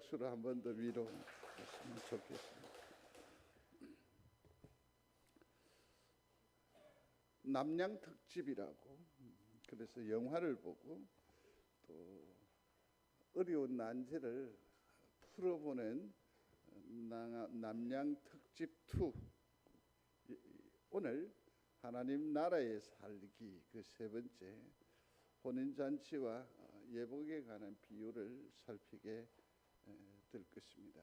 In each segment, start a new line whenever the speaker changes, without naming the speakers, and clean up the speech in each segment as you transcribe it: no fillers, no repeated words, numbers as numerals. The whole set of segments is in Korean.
박수로 한 번 더 위로했으면 좋겠습니다. 남양 특집이라고, 그래서 영화를 보고 또 어려운 난제를 풀어보는 남양 특집 2, 오늘 하나님 나라에 살기 그 세 번째 혼인잔치와 예복에 관한 비유를 살피게 될 것입니다.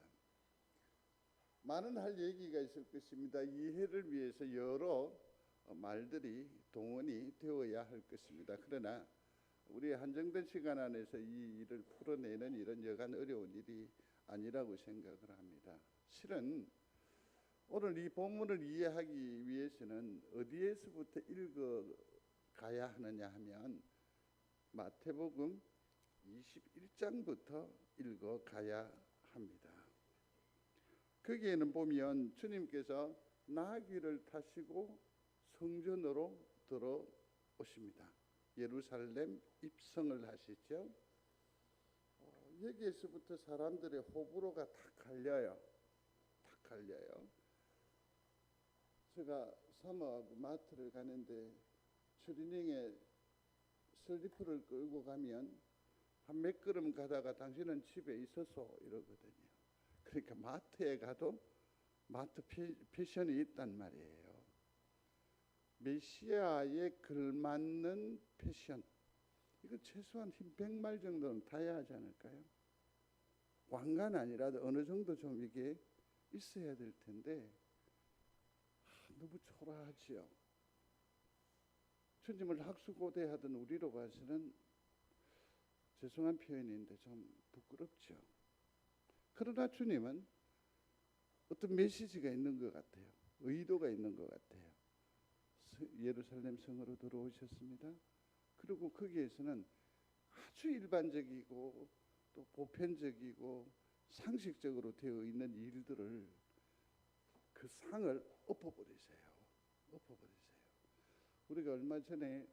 많은 할 얘기가 있을 것입니다. 이해를 위해서 여러 말들이 동원이 되어야 할 것입니다. 그러나 우리의 한정된 시간 안에서 이 일을 풀어내는 일은 여간 어려운 일이 아니라고 생각을 합니다. 실은 오늘 이 본문을 이해하기 위해서는 어디에서부터 읽어가야 하느냐 하면 마태복음 21장부터 읽어가야 합니다. 거기에는 보면 주님께서 나귀를 타시고 성전으로 들어오십니다. 예루살렘 입성을 하시죠. 여기에서부터 사람들의 호불호가 다 갈려요. 제가 사모하고 마트를 가는데 추리닝에 슬리퍼를 끌고 가면 한 몇 걸음 가다가 당신은 집에 있어서 이러거든요. 그러니까 마트에 가도 마트 패션이 있단 말이에요. 메시아에 걸맞는 패션, 이거 최소한 흰 100마일 정도는 타야 하지 않을까요? 왕관 아니라도 어느 정도 좀 이게 있어야 될 텐데 너무 초라하지요. 주님을 학수고대하던 우리로 봐서는 죄송한 표현인데 좀 부끄럽죠. 그러나 주님은 어떤 메시지가 있는 것 같아요. 의도가 있는 것 같아요. 예루살렘 성으로 들어오셨습니다. 그리고 거기에서는 아주 일반적이고 또 보편적이고 상식적으로 되어 있는 일들을, 그 상을 엎어버리세요. 우리가 얼마 전에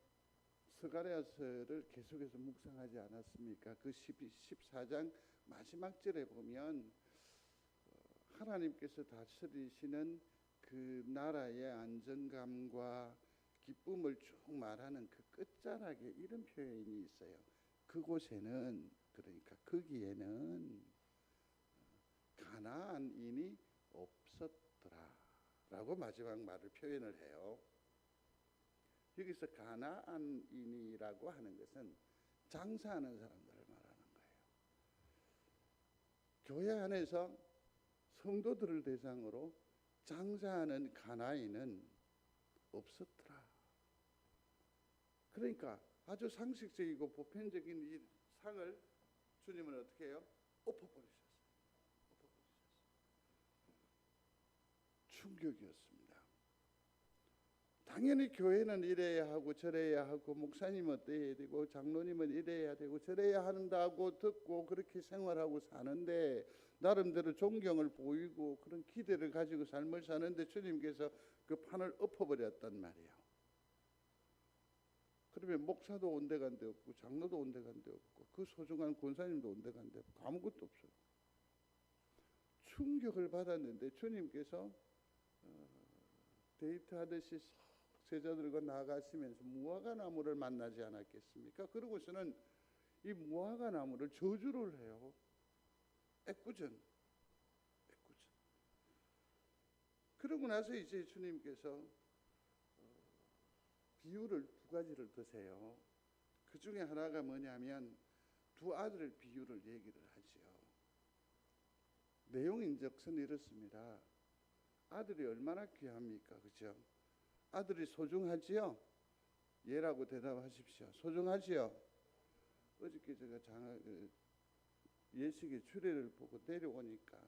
스가랴서를 계속해서 묵상하지 않았습니까? 그 14장 마지막 절에 보면 하나님께서 다스리시는 그 나라의 안정감과 기쁨을 쭉 말하는 그 끝자락에 이런 표현이 있어요. 그곳에는, 그러니까 거기에는 가나안인이 없었더라 라고 마지막 말을 표현을 해요. 여기서 가나안인이라고 하는 것은 장사하는 사람들을 말하는 거예요. 교회 안에서 성도들을 대상으로 장사하는 가나안인은 없었더라. 그러니까 아주 상식적이고 보편적인 이 상을 주님은 어떻게 해요? 엎어버리셨어요. 충격이었습니다. 당연히 교회는 이래야 하고 저래야 하고 목사님은 어때야 되고 장로님은 이래야 되고 저래야 한다고 듣고 그렇게 생활하고 사는데, 나름대로 존경을 보이고 그런 기대를 가지고 삶을 사는데 주님께서 그 판을 엎어버렸단 말이에요. 그러면 목사도 온데간데 없고 장로도 온데간데 없고 그 소중한 권사님도 온데간데 없고 아무것도 없어요. 충격을 받았는데 주님께서 데이트하듯이 제자들과 나아가시면서 무화과 나무를 만나지 않았겠습니까? 그러고서는 이 무화과 나무를 저주를 해요. 애꿎은. 그러고 나서 이제 주님께서 비유를 두 가지를 드세요. 그 중에 하나가 뭐냐면 두 아들의 비유를 얘기를 하지요. 내용인즉슨 이렇습니다. 아들이 얼마나 귀합니까? 그죠? 아들이 소중하지요? 예라고 대답하십시오. 소중하지요? 어저께 제가 예식의 주례를 보고 내려오니까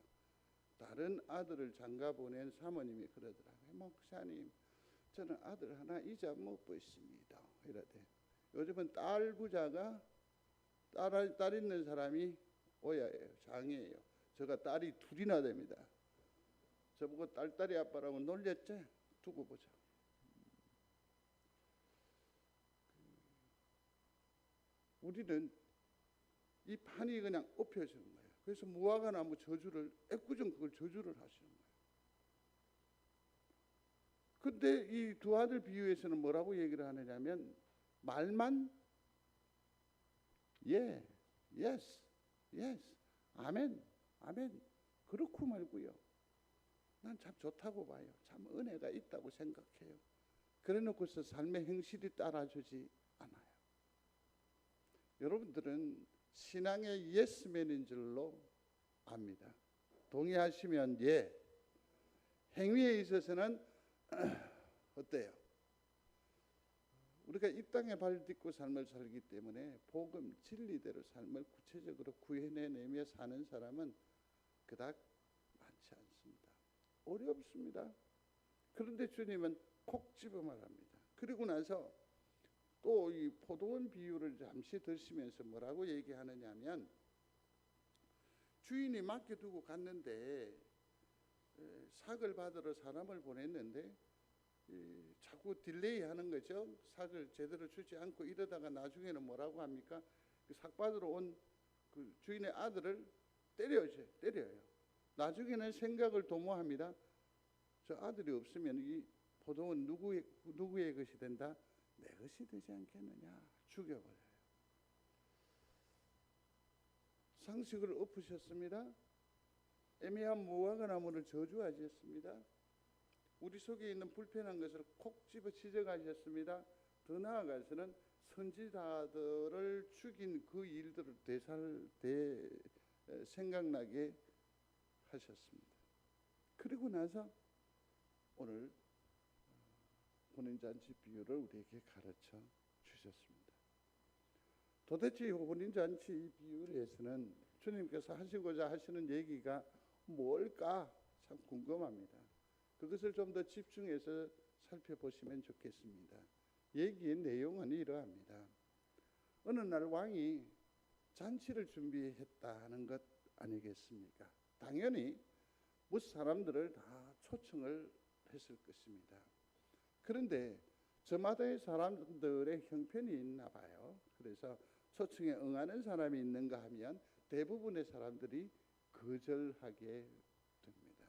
다른 아들을 장가 보낸 사모님이 그러더라고요. 목사님, 저는 아들 하나 이자 먹고 있습니다. 이러대. 요즘은 딸 부자가 딸 있는 사람이 오야예요. 장이에요. 제가 딸이 둘이나 됩니다. 저보고 딸딸이 아빠라고 놀렸지? 두고 보자. 우리는 이 판이 그냥 엎여지는 거예요. 그래서 무화과 나무 저주를 애꿎은 그걸 저주를 하시는 거예요. 근데 이 두 아들 비유에서는 뭐라고 얘기를 하느냐면 말만 예, yes, yes, 아멘, 아멘. 그렇고 말고요. 난 참 좋다고 봐요. 참 은혜가 있다고 생각해요. 그래 놓고서 삶의 행실이 따라주지 않아요. 여러분들은 신앙의 예스맨인 줄로 압니다. 동의하시면 예. 행위에 있어서는 어때요? 우리가 이 땅에 발 딛고 삶을 살기 때문에 복음 진리대로 삶을 구체적으로 구현해내며 사는 사람은 그닥 많지 않습니다. 어렵습니다. 그런데 주님은 콕 집어 말합니다. 그리고 나서 또 이 포도원 비유를 잠시 드시면서 뭐라고 얘기하느냐 하면 주인이 맡겨두고 갔는데 삭을 받으러 사람을 보냈는데 자꾸 딜레이 하는 거죠. 삭을 제대로 주지 않고 이러다가 나중에는 뭐라고 합니까? 그 삭 받으러 온 그 주인의 아들을 때려요. 나중에는 생각을 도모합니다. 저 아들이 없으면 이 포도원 누구의 것이 된다? 내 것이 되지 않겠느냐. 죽여버려요. 상식을 엎으셨습니다. 애매한 무화과 나무를 저주하셨습니다. 우리 속에 있는 불편한 것을 콕 집어 지적하셨습니다. 더 나아가서는 선지자들을 죽인 그 일들을 생각나게 하셨습니다. 그리고 나서 오늘 혼인잔치 비유를 우리에게 가르쳐 주셨습니다. 도대체 혼인잔치 비유에서는 주님께서 하시고자 하시는 얘기가 뭘까 참 궁금합니다. 그것을 좀 더 집중해서 살펴보시면 좋겠습니다. 얘기의 내용은 이러합니다. 어느 날 왕이 잔치를 준비했다는 것 아니겠습니까? 당연히 뭐 사람들을 다 초청을 했을 것입니다. 그런데 저마다의 사람들의 형편이 있나 봐요. 그래서 초청에 응하는 사람이 있는가 하면 대부분의 사람들이 거절하게 됩니다.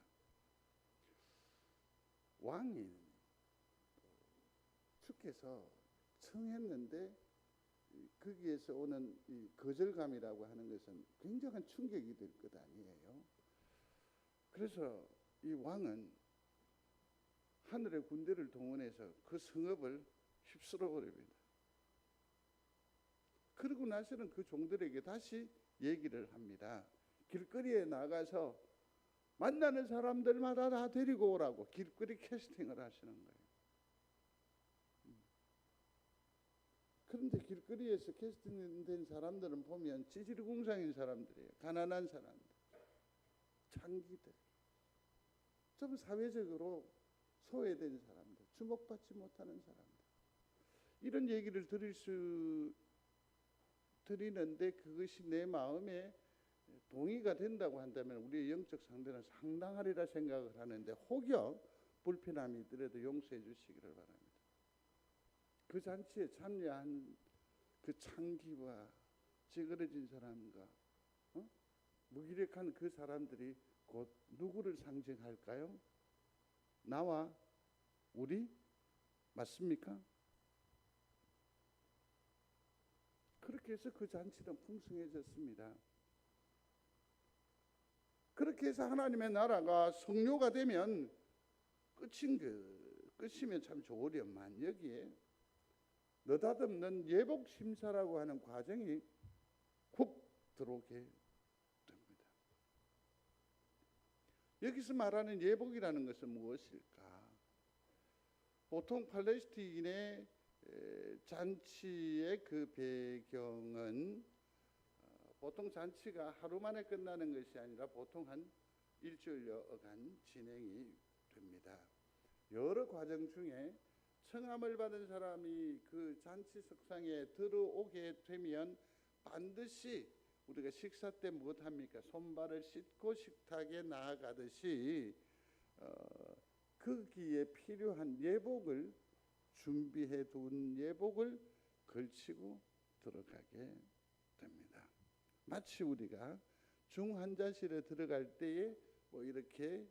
왕이 주께서 청했는데 거기에서 오는 이 거절감이라고 하는 것은 굉장한 충격이 될 것 아니에요. 그래서 이 왕은 하늘의 군대를 동원해서 그 성읍을 휩쓸어 버립니다. 그러고 나서는 그 종들에게 다시 얘기를 합니다. 길거리에 나가서 만나는 사람들마다 다 데리고 오라고 길거리 캐스팅을 하시는 거예요. 그런데 길거리에서 캐스팅된 사람들은 보면 지질공상인 사람들이에요. 가난한 사람들, 창기들, 좀 사회적으로 소외된 사람들, 주목받지 못하는 사람들. 이런 얘기를 드리는데 그것이 내 마음에 동의가 된다고 한다면 우리의 영적 상대는 상당하리라 생각을 하는데 혹여 불편함이 있더라도 용서해 주시기를 바랍니다. 그 잔치에 참여한 그 창기와 찌그러진 사람과 무기력한 그 사람들이 곧 누구를 상징할까요? 나와 우리 맞습니까? 그렇게 해서 그 잔치는 풍성해졌습니다. 그렇게 해서 하나님의 나라가 성료가 되면 끝이면 참 좋으련만 여기에 느닷없는 예복 심사라고 하는 과정이 훅 들어오게 됩니다. 여기서 말하는 예복이라는 것은 무엇일까? 보통 팔레스틴의 잔치의 그 배경은 보통 잔치가 하루 만에 끝나는 것이 아니라 보통 한 일주일여간 진행이 됩니다. 여러 과정 중에 청함을 받은 사람이 그 잔치 석상에 들어오게 되면 반드시 우리가 식사 때 무엇합니까? 손발을 씻고 식탁에 나아가듯이 거기에 필요한 예복을 준비해 둔 예복을 걸치고 들어가게 됩니다. 마치 우리가 중환자실에 들어갈 때에 뭐 이렇게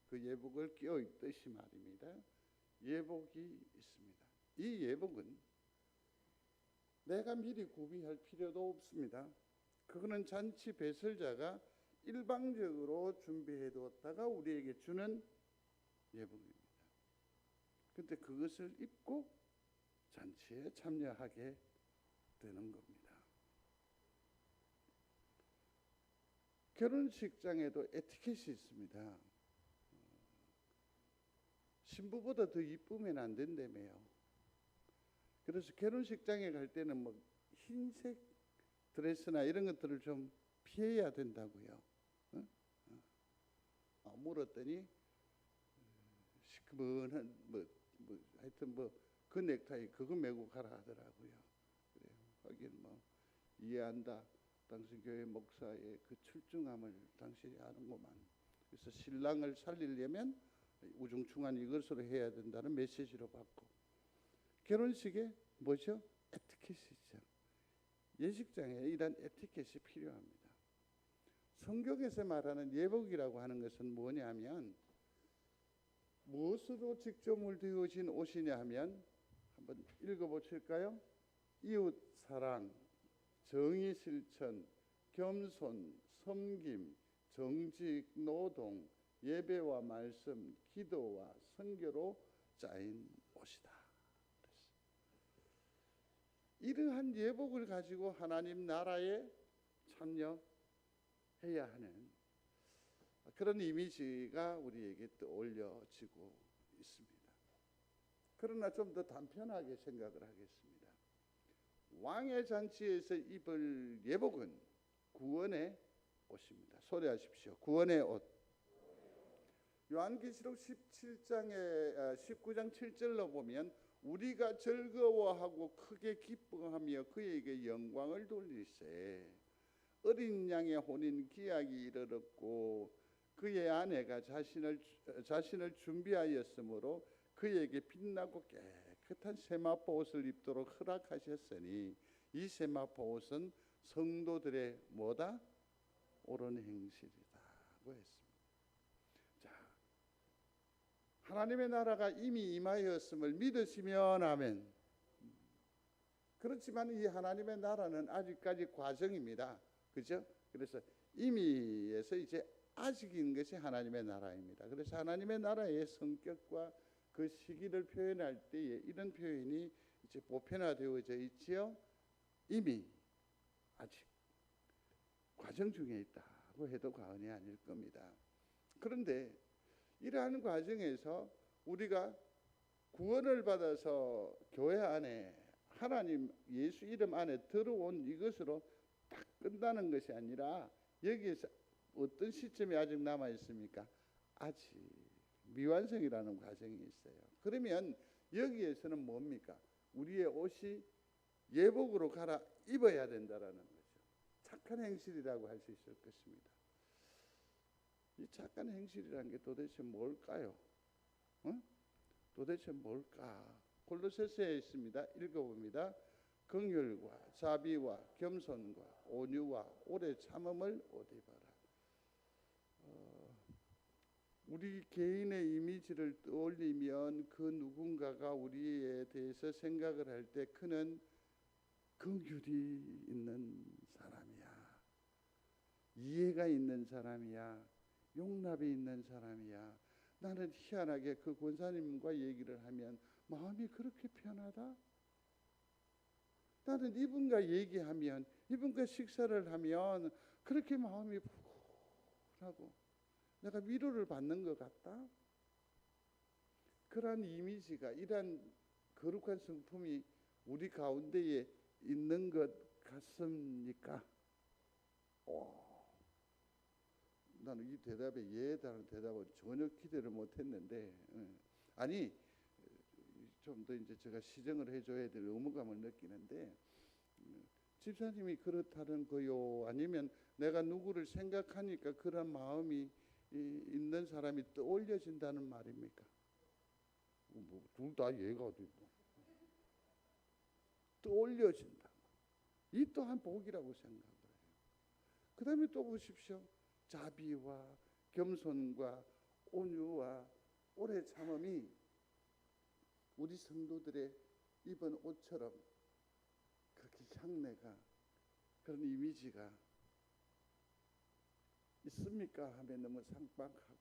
그 예복을 끼어 있듯이 말입니다. 예복이 있습니다. 이 예복은 내가 미리 구비할 필요도 없습니다. 그거는 잔치 배설자가 일방적으로 준비해 두었다가 우리에게 주는 예복입니다. 근데 그것을 입고 잔치에 참여하게 되는 겁니다. 결혼식장에도 에티켓이 있습니다. 신부보다 더 이쁘면 안 된다며요. 그래서 결혼식장에 갈 때는 뭐 흰색 드레스나 이런 것들을 좀 피해야 된다고요. 물었더니 시커먼한 하여튼 그 넥타이 그거 메고 가라 하더라고요. 그래요. 하긴 뭐 이해한다. 당신 교회 목사의 그 출중함을 당신이 아는구만. 그래서 신랑을 살리려면 우중충한 이것으로 해야 된다는 메시지로 받고, 결혼식에 뭐죠? 에티켓이 있죠. 예식장에 이런 에티켓이 필요합니다. 성경에서 말하는 예복이라고 하는 것은 뭐냐면 무엇으로 직조물 되어진 옷이냐 하면 한번 읽어보실까요? 이웃 사랑, 정의 실천, 겸손, 섬김, 정직, 노동, 예배와 말씀, 기도와 선교로 짜인 옷이다. 이러한 예복을 가지고 하나님 나라에 참여해야 하는 그런 이미지가 우리에게 떠올려지고 있습니다. 그러나 좀 더 단편하게 생각을 하겠습니다. 왕의 잔치에서 입을 예복은 구원의 옷입니다. 소리하십시오. 구원의 옷. 요한계시록 19장 7절로 보면 우리가 즐거워하고 크게 기뻐하며 그에게 영광을 돌리세. 어린 양의 혼인 기약이 이르렀고 그의 아내가 자신을 준비하였으므로 그에게 빛나고 깨끗한 세마포 옷을 입도록 허락하셨으니 이 세마포 옷은 성도들의 뭐다? 옳은 행실이다고 했습니다. 자, 하나님의 나라가 이미 임하였음을 믿으시면 아멘. 그렇지만 이 하나님의 나라는 아직까지 과정입니다. 그죠? 그래서 이미에서 이제 아직인 것이 하나님의 나라입니다. 그래서 하나님의 나라의 성격과 그 시기를 표현할 때에 이런 표현이 이제 보편화되어져 있지요. 이미 아직 과정 중에 있다고 해도 과언이 아닐 겁니다. 그런데 이러한 과정에서 우리가 구원을 받아서 교회 안에 하나님 예수 이름 안에 들어온 이것으로 딱 끝나는 것이 아니라 여기에서 어떤 시점이 아직 남아 있습니까? 아직 미완성이라는 과정이 있어요. 그러면 여기에서는 뭡니까? 우리의 옷이 예복으로 갈아 입어야 된다라는 거죠. 착한 행실이라고 할 수 있을 것입니다. 이 착한 행실이라는 게 도대체 뭘까요? 도대체 뭘까? 골로새서에 있습니다. 읽어봅니다. 긍휼과 자비와 겸손과 온유와 오래 참음을 옷 입어라. 우리 개인의 이미지를 떠올리면 그 누군가가 우리에 대해서 생각을 할 때 그는 긍휼이 있는 사람이야, 이해가 있는 사람이야, 용납이 있는 사람이야. 나는 희한하게 그 권사님과 얘기를 하면 마음이 그렇게 편하다. 나는 이분과 얘기하면, 이분과 식사를 하면 그렇게 마음이 푸근하고 내가 위로를 받는 것 같다. 그러한 이미지가, 이러한 거룩한 성품이 우리 가운데에 있는 것 같습니까? 나는 이 대답에 예라는 대답은 전혀 기대를 못했는데, 아니 좀 더 이제 제가 시정을 해줘야 될 의무감을 느끼는데, 집사님이 그렇다는 거요, 아니면 내가 누구를 생각하니까 그런 마음이 있는 사람이 떠올려진다는 말입니까? 둘 다 예가 되고 떠올려진다. 이 또한 복이라고 생각을 해요. 그 다음에 또 보십시오. 자비와 겸손과 온유와 오래 참음이 우리 성도들의 입은 옷처럼 그렇게 향내가, 그런 이미지가 있습니까? 하면 너무 상박하고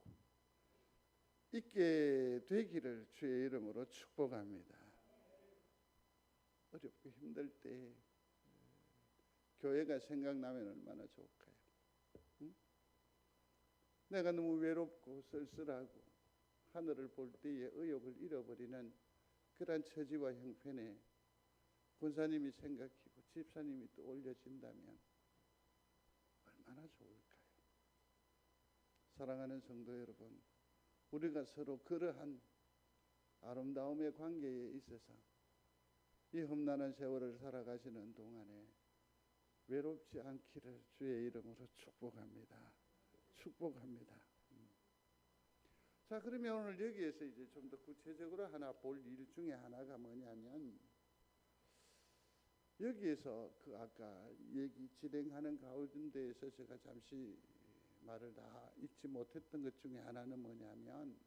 있게 되기를 주의 이름으로 축복합니다. 어렵고 힘들 때 교회가 생각나면 얼마나 좋을까요? 응? 내가 너무 외롭고 쓸쓸하고 하늘을 볼 때에 의욕을 잃어버리는 그러한 처지와 형편에 권사님이 생각히고 집사님이 또 올려진다면 얼마나 좋을까요? 사랑하는 성도 여러분, 우리가 서로 그러한 아름다움의 관계에 있어서 이 험난한 세월을 살아가시는 동안에 외롭지 않기를 주의 이름으로 축복합니다. 축복합니다. 자, 그러면 오늘 여기에서 이제 좀 더 구체적으로 하나 볼 일 중에 하나가 뭐냐면, 여기에서 그 아까 얘기 진행하는 가운데에서 제가 잠시 말을 다 잊지 못했던 것 중에 하나는 뭐냐면,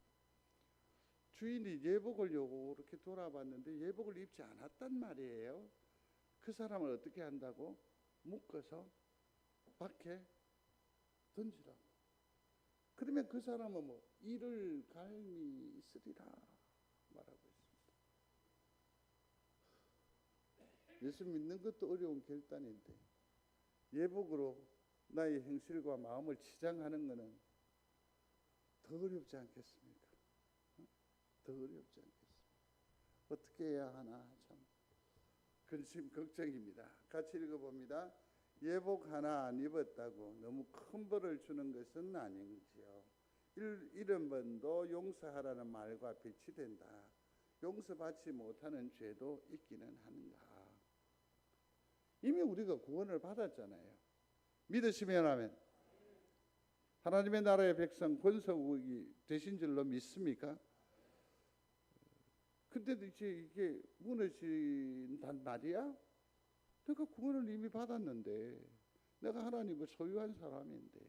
주인이 예복을 이렇게 돌아봤는데 예복을 입지 않았단 말이에요. 그 사람을 어떻게 한다고? 묶어서 밖에 던지라고. 그러면 그 사람은 뭐 이를 갈미 있으리라 말하고 있습니다. 예수 믿는 것도 어려운 결단인데 예복으로 나의 행실과 마음을 치장하는 것은 더 어렵지 않겠습니까? 더 어렵지 않겠습니까? 어떻게 해야 하나 참 근심 걱정입니다. 같이 읽어봅니다. 예복 하나 안 입었다고 너무 큰 벌을 주는 것은 아닌지요. 70번도 용서하라는 말과 배치된다. 용서받지 못하는 죄도 있기는 하는가. 이미 우리가 구원을 받았잖아요. 믿으시면 하면 하나님의 나라의 백성 권속이 되신 줄로 믿습니까? 근데도 이제 이게 무너진단 말이야? 내가 구원을 이미 받았는데, 내가 하나님을 소유한 사람인데,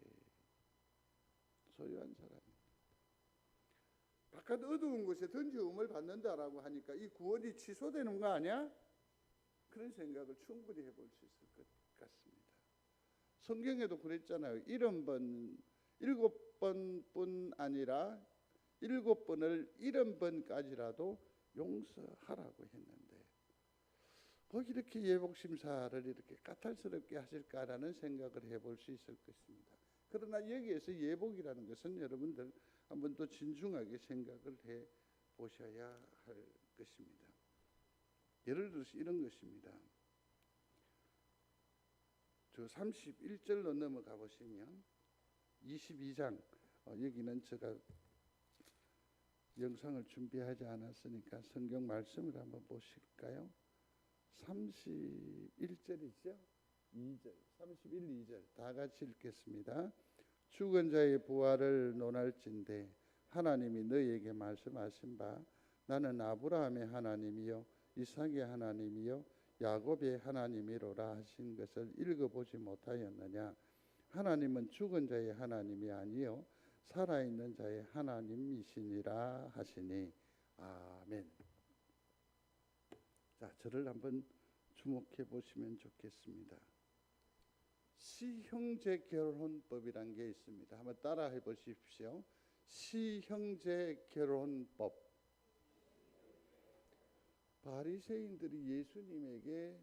바깥 어두운 곳에 던지움을 받는다라고 하니까 이 구원이 취소되는 거 아니야? 그런 생각을 충분히 해볼 수 있을 것 같습니다. 성경에도 그랬잖아요. 7번뿐 아니라 7번을 70번까지라도 용서하라고 했는데, 거기 이렇게 예복심사를 이렇게 까탈스럽게 하실까라는 생각을 해볼 수 있을 것입니다. 그러나 여기에서 예복이라는 것은 여러분들 한번 더 진중하게 생각을 해 보셔야 할 것입니다. 예를 들어서 이런 것입니다. 저 31절로 넘어가 보시면 22장, 여기는 제가 영상을 준비하지 않았으니까 성경 말씀을 한번 보실까요? 31절이죠. 2절, 31, 2절 다 같이 읽겠습니다. 죽은 자의 부활을 논할진대 하나님이 너희에게 말씀하신 바 나는 아브라함의 하나님이요 이삭의 하나님이요 야곱의 하나님이로라 하신 것을 읽어보지 못하였느냐. 하나님은 죽은 자의 하나님이 아니요 살아있는 자의 하나님이시니라 하시니. 아멘. 자, 저를 한번 주목해 보시면 좋겠습니다. 시형제 결혼법이란 게 있습니다. 한번 따라해 보십시오. 시형제 결혼법. 바리새인들이 예수님에게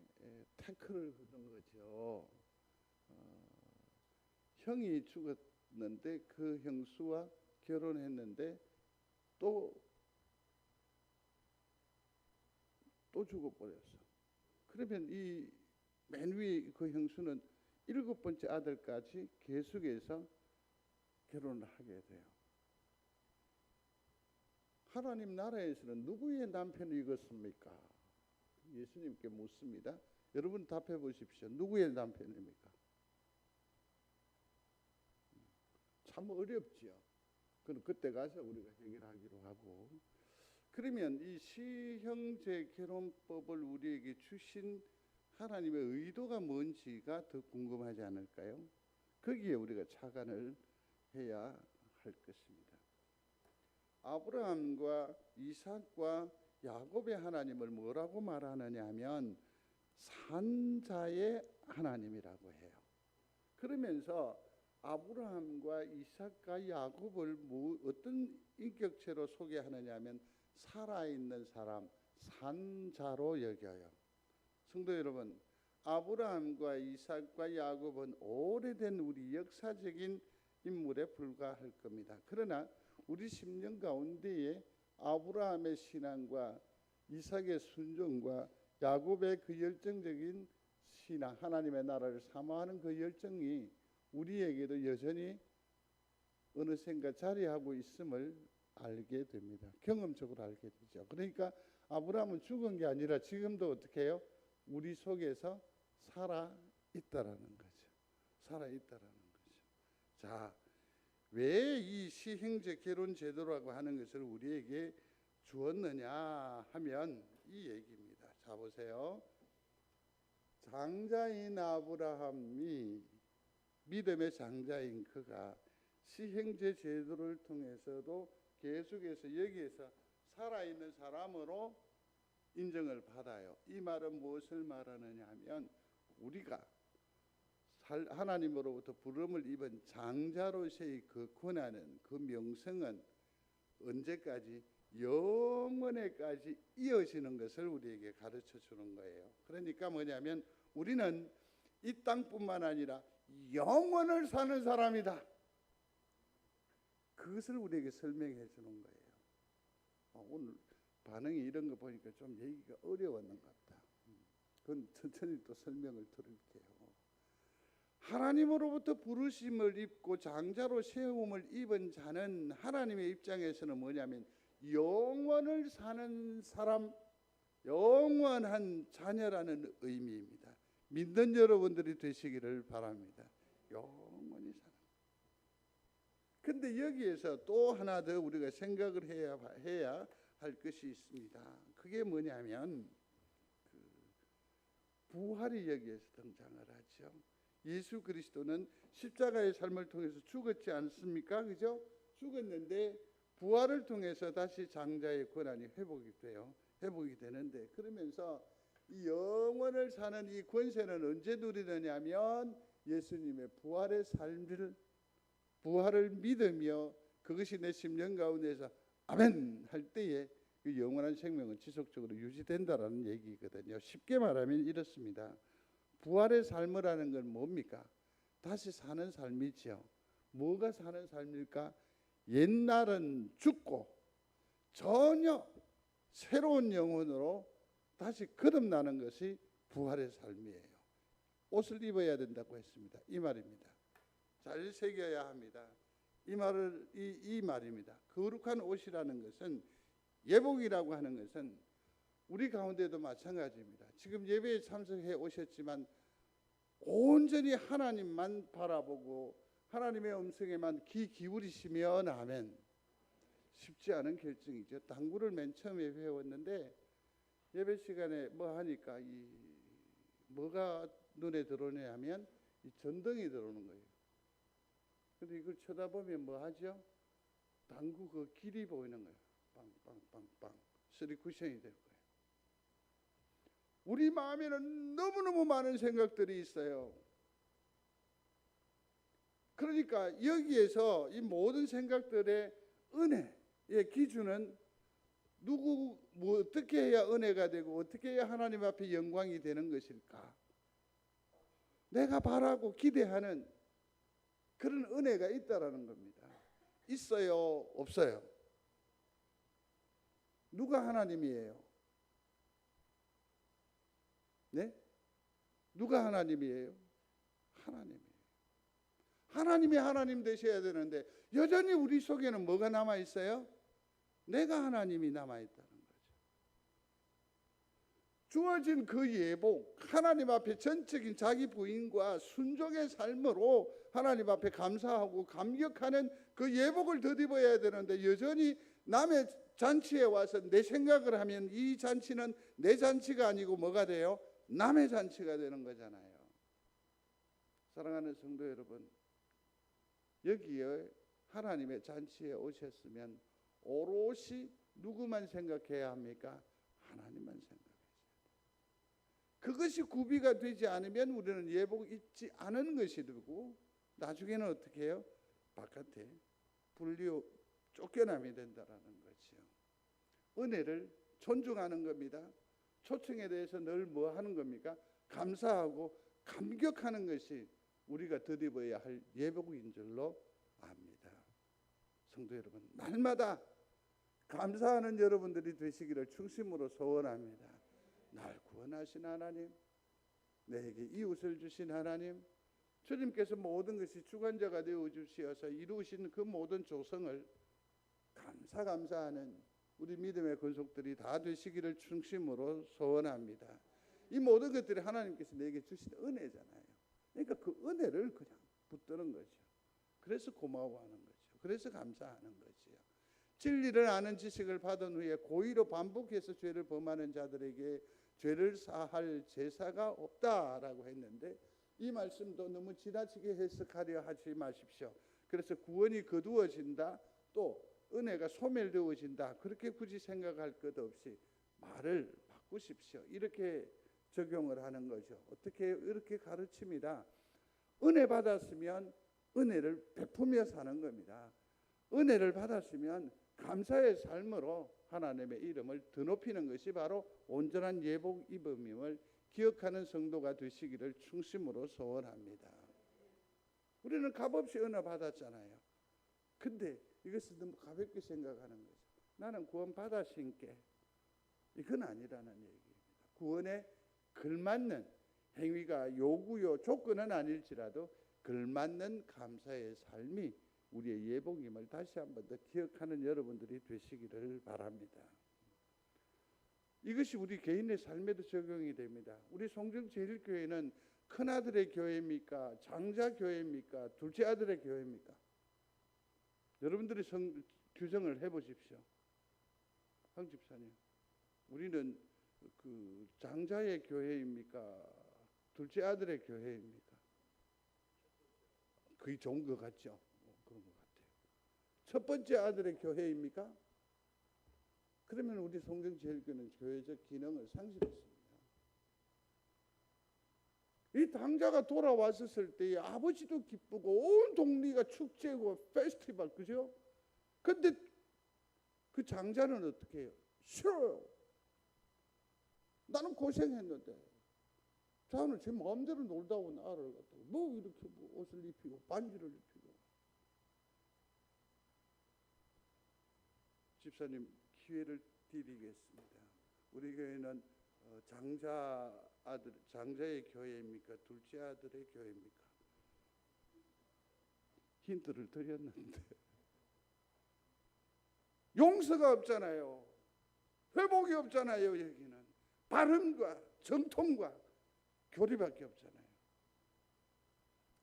태클을 거는 거죠. 형이 죽었는데 그 형수와 결혼했는데 또 죽어버렸어. 그러면 이 맨 위에 그 형수는 7번째 아들까지 계속해서 결혼을 하게 돼요. 하나님 나라에서는 누구의 남편이겠습니까? 예수님께 묻습니다. 여러분 답해 보십시오. 누구의 남편입니까? 참 어렵지요. 그럼 그때 가서 우리가 해결하기로 하고. 그러면 이 시형제 결혼법을 우리에게 주신 하나님의 의도가 뭔지가 더 궁금하지 않을까요? 거기에 우리가 착안을 해야 할 것입니다. 아브라함과 이삭과 야곱의 하나님을 뭐라고 말하느냐 하면 산자의 하나님이라고 해요. 그러면서 아브라함과 이삭과 야곱을 어떤 인격체로 소개하느냐 하면 살아있는 사람, 산자로 여겨요. 성도 여러분, 아브라함과 이삭과 야곱은 오래된 우리 역사적인 인물에 불과할 겁니다. 그러나 우리 심령 가운데에 아브라함의 신앙과 이삭의 순종과 야곱의 그 열정적인 신앙, 하나님의 나라를 사모하는 그 열정이 우리에게도 여전히 어느샌가 자리하고 있음을 알게 됩니다. 경험적으로 알게 되죠. 그러니까 아브라함은 죽은 게 아니라 지금도 어떻게 해요? 우리 속에서 살아 있다라는 거죠. 살아 있다라는 거죠. 자, 왜 이 시행제 결혼 제도라고 하는 것을 우리에게 주었느냐 하면 이 얘기입니다. 자, 보세요. 장자인 아브라함이 믿음의 장자인 그가 시행제 제도를 통해서도 계속해서 여기에서 살아있는 사람으로 인정을 받아요. 이 말은 무엇을 말하느냐 하면 우리가 하나님으로부터 부름을 입은 장자로서의 그 권한은, 그 명성은 언제까지? 영원에까지 이어지는 것을 우리에게 가르쳐 주는 거예요. 그러니까 뭐냐면 우리는 이 땅뿐만 아니라 영원을 사는 사람이다. 그것을 우리에게 설명해 주는 거예요. 오늘 반응이 이런 거 보니까 좀 얘기가 어려웠는 것 같다. 그건 천천히 또 설명을 드릴게요. 하나님으로부터 부르심을 입고 장자로 세움을 입은 자는 하나님의 입장에서는 뭐냐면 영원을 사는 사람, 영원한 자녀라는 의미입니다. 믿는 여러분들이 되시기를 바랍니다. 영원히 사는. 근데 여기에서 또 하나 더 우리가 생각을 해야 할 것이 있습니다. 그게 뭐냐면 부활이 여기에서 등장을 하죠. 예수 그리스도는 십자가의 삶을 통해서 죽었지 않습니까? 그죠? 죽었는데 부활을 통해서 다시 장자의 권한이 회복이 되는데, 그러면서 이 영원을 사는 이 권세는 언제 누리느냐면 예수님의 부활을 믿으며 그것이 내 심령 가운데서 아멘 할 때에 그 영원한 생명은 지속적으로 유지된다라는 얘기거든요. 쉽게 말하면 이렇습니다. 부활의 삶이라는 건 뭡니까? 다시 사는 삶이죠. 뭐가 사는 삶일까? 옛날은 죽고 전혀 새로운 영혼으로 다시 거듭나는 것이 부활의 삶이에요. 옷을 입어야 된다고 했습니다. 이 말입니다. 잘 새겨야 합니다. 이 말입니다. 거룩한 옷이라는 것은, 예복이라고 하는 것은 우리 가운데도 마찬가지입니다. 지금 예배에 참석해 오셨지만 온전히 하나님만 바라보고 하나님의 음성에만 귀 기울이시면 아멘. 쉽지 않은 결정이죠. 당구를 맨 처음에 배웠는데 예배 시간에 뭐 하니까 뭐가 눈에 들어오냐 하면 이 전등이 들어오는 거예요. 근데 이걸 쳐다보면 뭐 하죠? 당구 그 길이 보이는 거예요. 빵빵빵빵. 3쿠션이 될 거예요. 우리 마음에는 너무너무 많은 생각들이 있어요. 그러니까 여기에서 이 모든 생각들의 은혜의 기준은 어떻게 해야 은혜가 되고 어떻게 해야 하나님 앞에 영광이 되는 것일까? 내가 바라고 기대하는 그런 은혜가 있다라는 겁니다. 있어요? 없어요? 누가 하나님이에요? 네? 누가 하나님이에요? 하나님이에요. 하나님이 하나님 되셔야 되는데 여전히 우리 속에는 뭐가 남아 있어요? 내가 하나님이 남아 있다는 거죠. 주어진 그 예복, 하나님 앞에 전적인 자기 부인과 순종의 삶으로 하나님 앞에 감사하고 감격하는 그 예복을 덧입어야 되는데 여전히 남의 잔치에 와서 내 생각을 하면 이 잔치는 내 잔치가 아니고 뭐가 돼요? 남의 잔치가 되는 거잖아요. 사랑하는 성도 여러분, 여기에 하나님의 잔치에 오셨으면 오롯이 누구만 생각해야 합니까? 하나님만 생각해야 돼요. 그것이 구비가 되지 않으면 우리는 예복 입지 않은 것이 되고 나중에는 어떻게 해요? 바깥에 분리오 쫓겨남이 된다라는 거죠. 은혜를 존중하는 겁니다. 초청에 대해서 늘 뭐 하는 겁니까? 감사하고 감격하는 것이 우리가 덧입어야 할 예복인 줄로 압니다. 성도 여러분, 날마다 감사하는 여러분들이 되시기를 충심으로 소원합니다. 날 구원하신 하나님, 내게 이웃을 주신 하나님, 주님께서 모든 것이 주관자가 되어 주시어서 이루신 그 모든 조성을 감사하는 우리 믿음의 권속들이 다 되시기를 충심으로 소원합니다. 이 모든 것들이 하나님께서 내게 주신 은혜잖아요. 그러니까 그 은혜를 그냥 붙드는 거죠. 그래서 고마워하는 거죠. 그래서 감사하는 거죠. 진리를 아는 지식을 받은 후에 고의로 반복해서 죄를 범하는 자들에게 죄를 사할 제사가 없다라고 했는데, 이 말씀도 너무 지나치게 해석하려 하지 마십시오. 그래서 구원이 거두어진다, 또 은혜가 소멸되어진다, 그렇게 굳이 생각할 것 없이 말을 바꾸십시오. 이렇게 적용을 하는 거죠. 어떻게 이렇게 가르칩니다. 은혜 받았으면 은혜를 베푸며 사는 겁니다. 은혜를 받았으면 감사의 삶으로 하나님의 이름을 드높이는 것이 바로 온전한 예복 입음임을 기억하는 성도가 되시기를 충심으로 소원합니다. 우리는 값없이 은혜 받았잖아요. 근데 이것을 너무 가볍게 생각하는 거죠. 나는 구원 받았으니까. 이건 아니라는 얘기입니다. 구원에 걸맞는 행위가 요구요 조건은 아닐지라도 걸맞는 감사의 삶이 우리의 예복임을 다시 한 번 더 기억하는 여러분들이 되시기를 바랍니다. 이것이 우리 개인의 삶에도 적용이 됩니다. 우리 송정제일교회는 큰아들의 교회입니까? 장자교회입니까? 둘째 아들의 교회입니까? 여러분들이 규정을 해보십시오. 황 집사님, 우리는 그 장자의 교회입니까? 둘째 아들의 교회입니까? 그게 좋은 것 같죠? 그런 것 같아요. 첫 번째 아들의 교회입니까? 그러면 우리 송정제일교회는 교회적 기능을 상실했습니다. 이 당자가 돌아왔을 때에 아버지도 기쁘고 온 동리가 축제고 페스티벌, 그죠? 근데 그 장자는 어떻게 해요? 싫어요. 나는 고생했는데 자는 제 마음대로 놀다 온 아를 갖다가 뭐 이렇게 뭐 옷을 입히고 반지를 입히고. 집사님, 기회를 드리겠습니다. 우리 교회는 장자의 교회입니까? 둘째 아들의 교회입니까? 힌트를 드렸는데 용서가 없잖아요. 회복이 없잖아요. 여기는 발음과 정통과 교리밖에 없잖아요.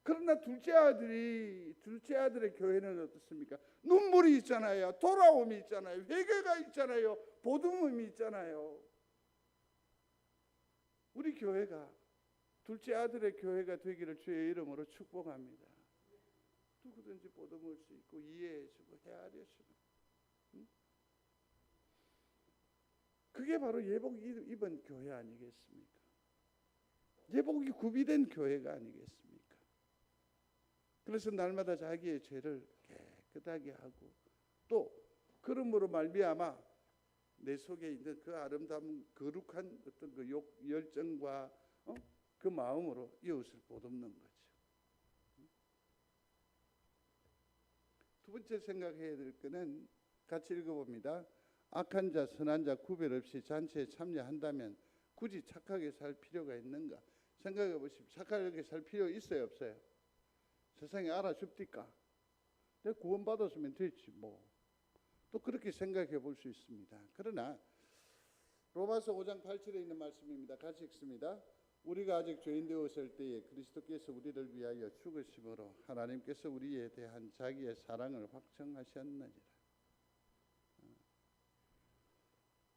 그러나 둘째 아들의 교회는 어떻습니까? 눈물이 있잖아요. 돌아옴이 있잖아요. 회개가 있잖아요. 보듬음이 있잖아요. 우리 교회가 둘째 아들의 교회가 되기를 주의 이름으로 축복합니다. 누구든지 보듬을 수 있고 이해해주고 헤아려주고, 그게 바로 예복 입은 교회 아니겠습니까? 예복이 구비된 교회가 아니겠습니까? 그래서 날마다 자기의 죄를 깨끗하게 하고, 또 그러므로 말미암아 내 속에 있는 그 아름다운 거룩한 어떤 그 열정과 그 마음으로 이웃을 보듬는 거죠. 두 번째 생각해야 될 것은 같이 읽어봅니다. 악한 자 선한 자 구별 없이 잔치에 참여한다면 굳이 착하게 살 필요가 있는가? 생각해 보십시오. 착하게 살 필요 있어요, 없어요? 세상에 알아줍니까? 내가 구원받았으면 됐지 뭐. 또 그렇게 생각해 볼 수 있습니다. 그러나 로마서 5장 8절에 있는 말씀입니다. 같이 읽습니다. 우리가 아직 죄인 되었을 때에 그리스도께서 우리를 위하여 죽으심으로 하나님께서 우리에 대한 자기의 사랑을 확증하셨느니라.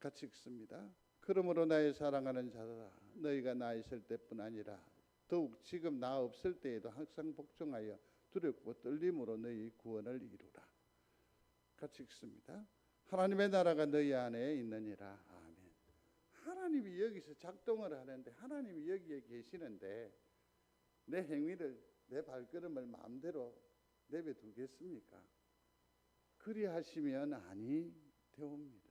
같이 읽습니다. 그러므로 나의 사랑하는 자들아, 너희가 나 있을 때뿐 아니라 더욱 지금 나 없을 때에도 항상 복종하여 두렵고 떨림으로 너희 구원을 이루라. 같이 읽습니다. 하나님의 나라가 너희 안에 있느니라. 아멘. 하나님이 여기서 작동을 하는데, 하나님이 여기에 계시는데 내 행위를, 내 발걸음을 마음대로 내버두겠습니까? 그리하시면 아니 되옵니다.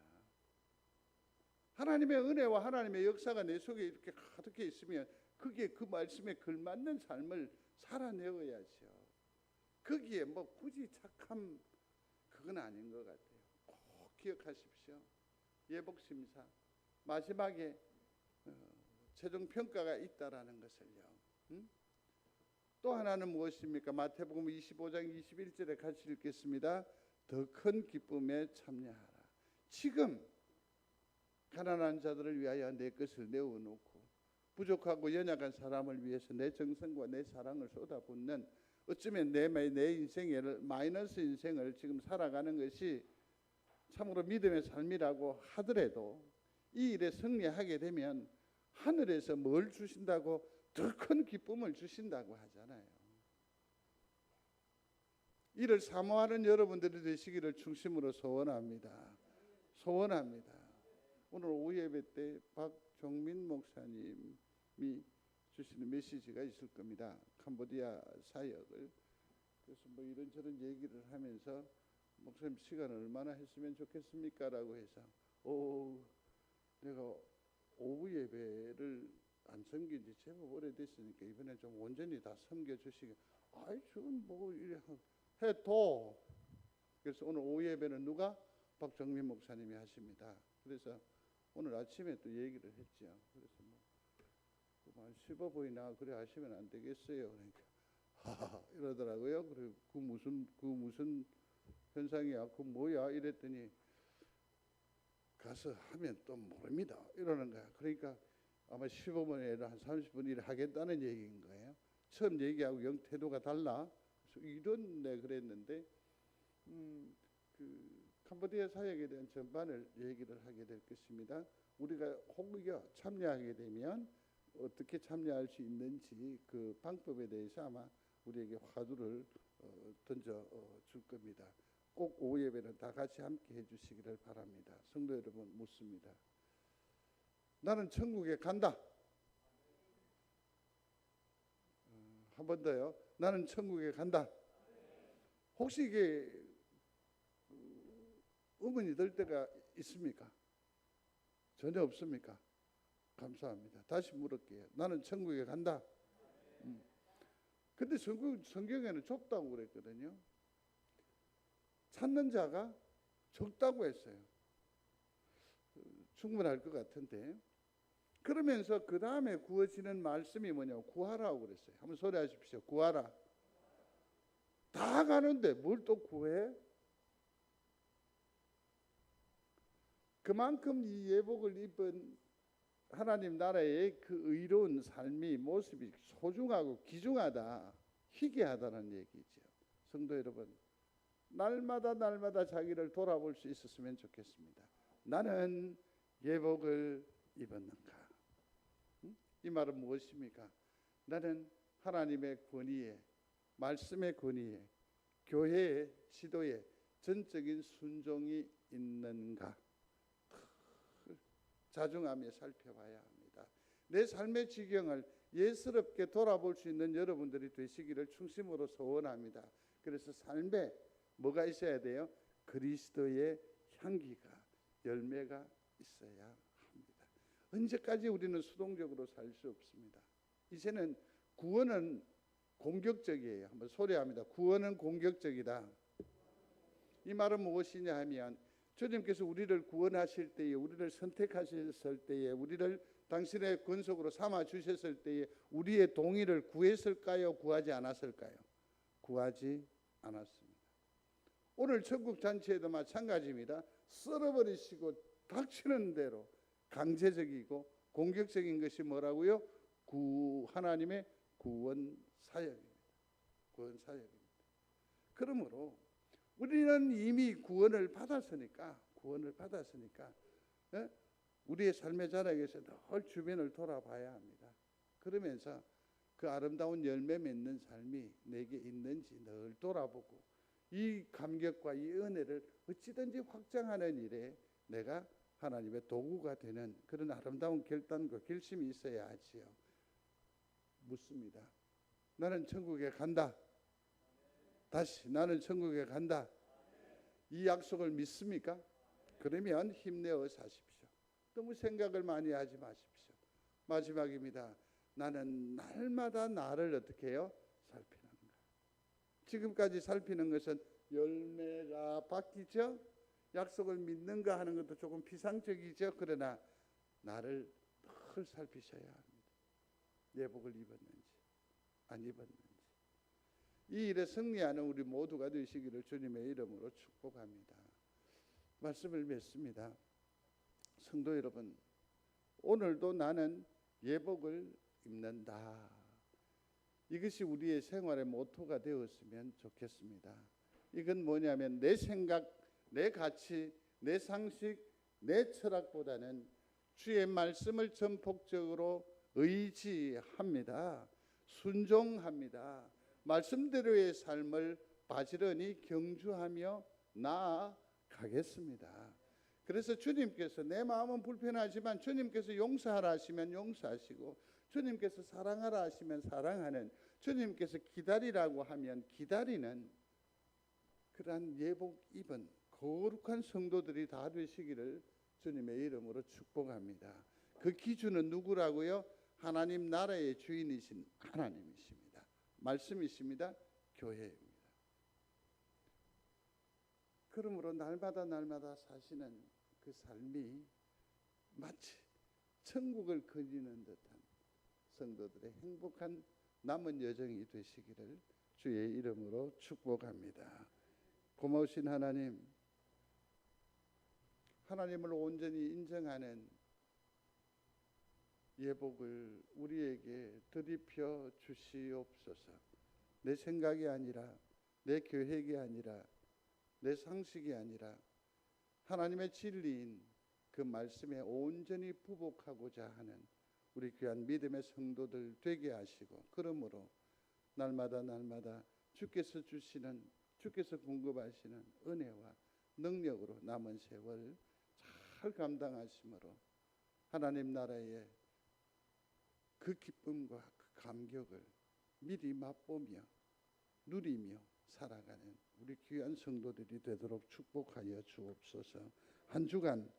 하나님의 은혜와 하나님의 역사가 내 속에 이렇게 가득해 있으면 거기에 그 말씀에 걸맞는 삶을 살아내어야죠. 거기에 뭐 굳이 착함, 그건 아닌 것 같아요. 꼭 기억하십시오. 예복심사 마지막에 최종 평가가 있다라는 것을요. 또 하나는 무엇입니까? 마태복음 25장 21절에 같이 읽겠습니다. 더 큰 기쁨에 참여하라. 지금 가난한 자들을 위하여 내 것을 내어놓고 부족하고 연약한 사람을 위해서 내 정성과 내 사랑을 쏟아붓는, 어쩌면 내 인생의 마이너스 인생을 지금 살아가는 것이 참으로 믿음의 삶이라고 하더라도 이 일에 승리하게 되면 하늘에서 뭘 주신다고? 더 큰 기쁨을 주신다고 하잖아요. 이를 사모하는 여러분들이 되시기를 중심으로 소원합니다. 소원합니다. 오늘 오후 예배 때 박종민 목사님이 주시는 메시지가 있을 겁니다. 캄보디아 사역을. 그래서 뭐 이런저런 얘기를 하면서 목사님 시간을 얼마나 했으면 좋겠습니까? 라고 해서 내가 오후 예배를 안 섬긴 지 제법 오래됐으니까 이번에 좀 온전히 다 섬겨주시게. 아이 저건 뭐 이래 해도. 그래서 오늘 오후 예배는 누가? 박정민 목사님이 하십니다. 그래서 오늘 아침에 또 얘기를 했죠. 그래서 뭐 씹어 보이나 그래 하시면 안 되겠어요. 그러니까 하하 이러더라고요. 그래 그 무슨 현상이야? 그 뭐야? 이랬더니 가서 하면 또 모릅니다. 이러는 거야. 그러니까 아마 15분에 한 30분 일을 하겠다는 얘기인 거예요. 처음 얘기하고 영 태도가 달라. 그래서 이런 내 그랬는데 그 캄보디아 사역에 대한 전반을 얘기를 하게 될 것입니다. 우리가 혹여 참여하게 되면 어떻게 참여할 수 있는지 그 방법에 대해서 아마 우리에게 화두를 던져 줄 겁니다. 꼭 오후 예배는 다 같이 함께 해주시기를 바랍니다. 성도 여러분 묻습니다. 나는 천국에 간다. 한 번 더요. 나는 천국에 간다. 혹시 이게 의문이 들 때가 있습니까? 전혀 없습니까? 감사합니다. 다시 물을게요. 나는 천국에 간다. 근데 성경에는 좁다고 그랬거든요. 찾는 자가 적다고 했어요. 충분할 것 같은데. 그러면서 그 다음에 구워지는 말씀이 뭐냐고 구하라고 그랬어요. 한번 소리하십시오. 구하라. 다 가는데 뭘 또 구해? 그만큼 이 예복을 입은 하나님 나라의 그 의로운 삶이 모습이 소중하고 귀중하다, 희귀하다는 얘기죠. 성도 여러분, 날마다 자기를 돌아볼 수 있었으면 좋겠습니다. 나는 예복을 입었는가? 이 말은 무엇입니까? 나는 하나님의 권위에, 말씀의 권위에, 교회의 지도에 전적인 순종이 있는가? 자중하며 살펴봐야 합니다. 내 삶의 지경을 예스럽게 돌아볼 수 있는 여러분들이 되시기를 중심으로 소원합니다. 그래서 삶에 뭐가 있어야 돼요? 그리스도의 향기가, 열매가 있어야 합니다. 언제까지 우리는 수동적으로 살 수 없습니다. 이제는 구원은 공격적이에요. 한번 소리합니다. 구원은 공격적이다. 이 말은 무엇이냐 하면 주님께서 우리를 구원하실 때에, 우리를 선택하셨을 때에, 우리를 당신의 권속으로 삼아 주셨을 때에 우리의 동의를 구했을까요? 구하지 않았을까요? 구하지 않았습니다. 오늘 천국 잔치에도 마찬가지입니다. 썰어버리시고 닥치는 대로 강제적이고 공격적인 것이 뭐라고요? 하나님의 구원 사역입니다. 구원 사역입니다. 그러므로 우리는 이미 구원을 받았으니까 우리의 삶의 자락에서 늘 주변을 돌아봐야 합니다. 그러면서 그 아름다운 열매 맺는 삶이 내게 있는지 늘 돌아보고 이 감격과 이 은혜를 어찌든지 확장하는 일에 내가 하나님의 도구가 되는 그런 아름다운 결단과 결심이 있어야 하지요. 묻습니다. 나는 천국에 간다. 다시 나는 천국에 간다. 이 약속을 믿습니까? 그러면 힘내어 사십시오. 너무 생각을 많이 하지 마십시오. 마지막입니다. 나는 날마다 나를 어떻게 해요? 살피는 거예요. 지금까지 살피는 것은 열매가 바뀌죠. 약속을 믿는가 하는 것도 조금 피상적이죠. 그러나 나를 늘 살피셔야 합니다. 예복을 입었는지 안 입었는지. 이 일에 승리하는 우리 모두가 되시기를 주님의 이름으로 축복합니다. 말씀을 맺습니다. 성도 여러분, 오늘도 나는 예복을 입는다. 이것이 우리의 생활의 모토가 되었으면 좋겠습니다. 이건 뭐냐면 내 생각, 내 가치, 내 상식, 내 철학보다는 주의 말씀을 전폭적으로 의지합니다. 순종합니다. 말씀대로의 삶을 바지런히 경주하며 나아가겠습니다. 그래서 주님께서 내 마음은 불편하지만 주님께서 용서하라 하시면 용서하시고 주님께서 사랑하라 하시면 사랑하는, 주님께서 기다리라고 하면 기다리는 그러한 예복 입은 거룩한 성도들이 다 되시기를 주님의 이름으로 축복합니다. 그 기준은 누구라고요? 하나님 나라의 주인이신 하나님이십니다. 말씀이십니다. 교회입니다. 그러므로 날마다 사시는 그 삶이 마치 천국을 거니는 듯한 성도들의 행복한 남은 여정이 되시기를 주의 이름으로 축복합니다. 고마우신 하나님, 하나님을 온전히 인정하는 예복을 우리에게 드리펴 주시옵소서. 내 생각이 아니라, 내 계획이 아니라, 내 상식이 아니라 하나님의 진리인 그 말씀에 온전히 부복하고자 하는 우리 귀한 믿음의 성도들 되게 하시고, 그러므로 날마다 주께서 주시는, 주께서 공급하시는 은혜와 능력으로 남은 세월 잘 감당하심으로 하나님 나라의 그 기쁨과 그 감격을 미리 맛보며 누리며 살아가는 우리 귀한 성도들이 되도록 축복하여 주옵소서. 한 주간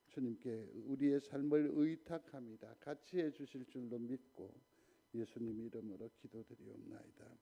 주님께 우리의 삶을 의탁합니다. 같이 해주실 줄로 믿고 예수님 이름으로 기도드리옵나이다.